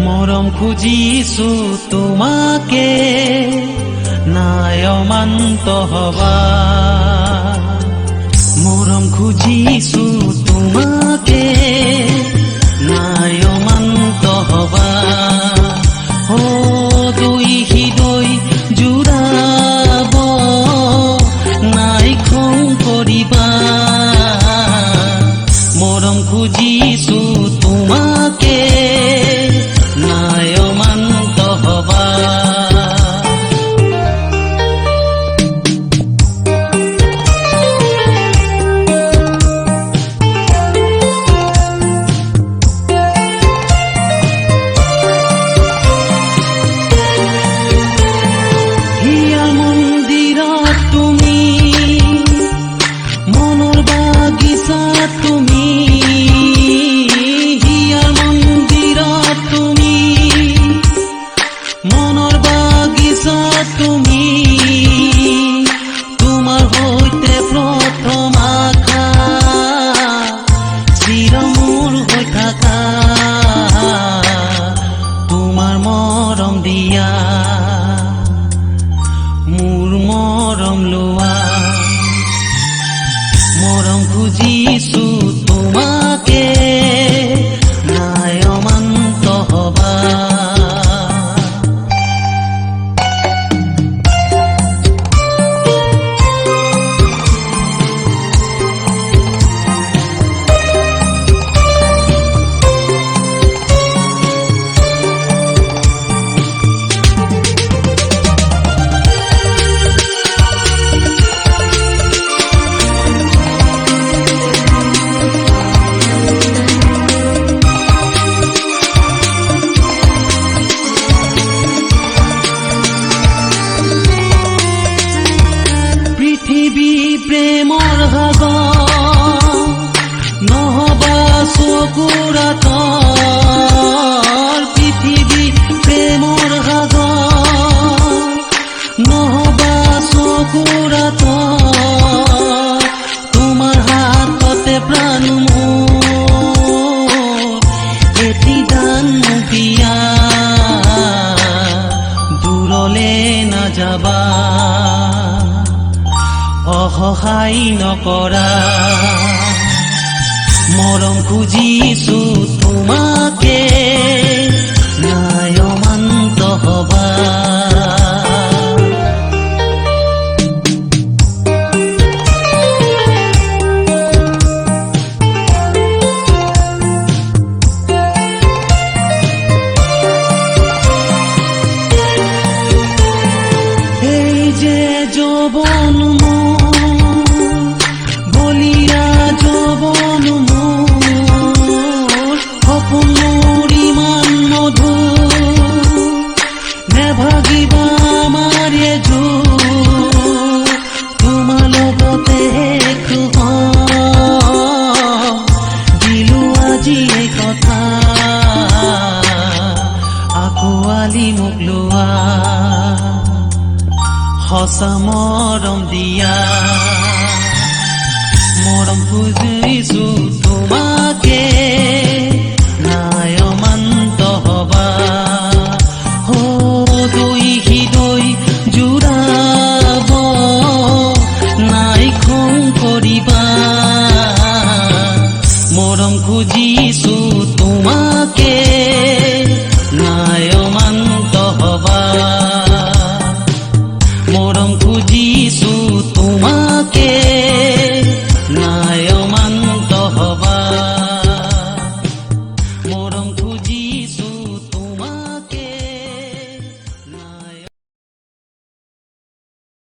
মৰম খুজিছো তোমাকে নাই অমান্ত হবা মৰম খুজিছো তোমাকে নাই অমান্ত হবা ও দুই হৃদয় জুড়াব নাই খং কৰিবা মৰম খুজিছো তোমাকে নাই অমান্ত হবা তুমি তোমাৰ হৈতে প্ৰথম আশা চিৰ মোৰ হৈ থাকা তোমাৰ মৰম দিয়া মোৰ মৰম লোৱা মৰম খুজিছো তোমাকে নাই অমান্ত হবা প্ৰেমৰ সাগৰ নহবা চকুৰ আঁতৰ পৃথিৱী প্ৰেমৰ সাগৰ নহবা চকুৰ আঁতৰ তোমাৰ হাততে প্ৰাণ মোৰ এটি দান দিয়া দূৰলে নাযাবা অসহায় নকৰা মৰম খুজিছো তোমাকে নাই অমান্ত হবা এই যে যৌৱন সপোনৰ ইমান মধু নেভাগিবা আমাৰ তোমাৰ লগতে দিলো আজি এই কথা আঁকোৱালি মোক লোৱা সঁচা মৰম দিয়া মৰম খুজিছো তোমাকে নাই অমান্ত হবা ও দুই হৃদয় জুড়াব নাই খং কৰিবা মৰম খুজিছো তোমাকে নাই অমান্ত হবা মৰম খুজিছো তোমাকে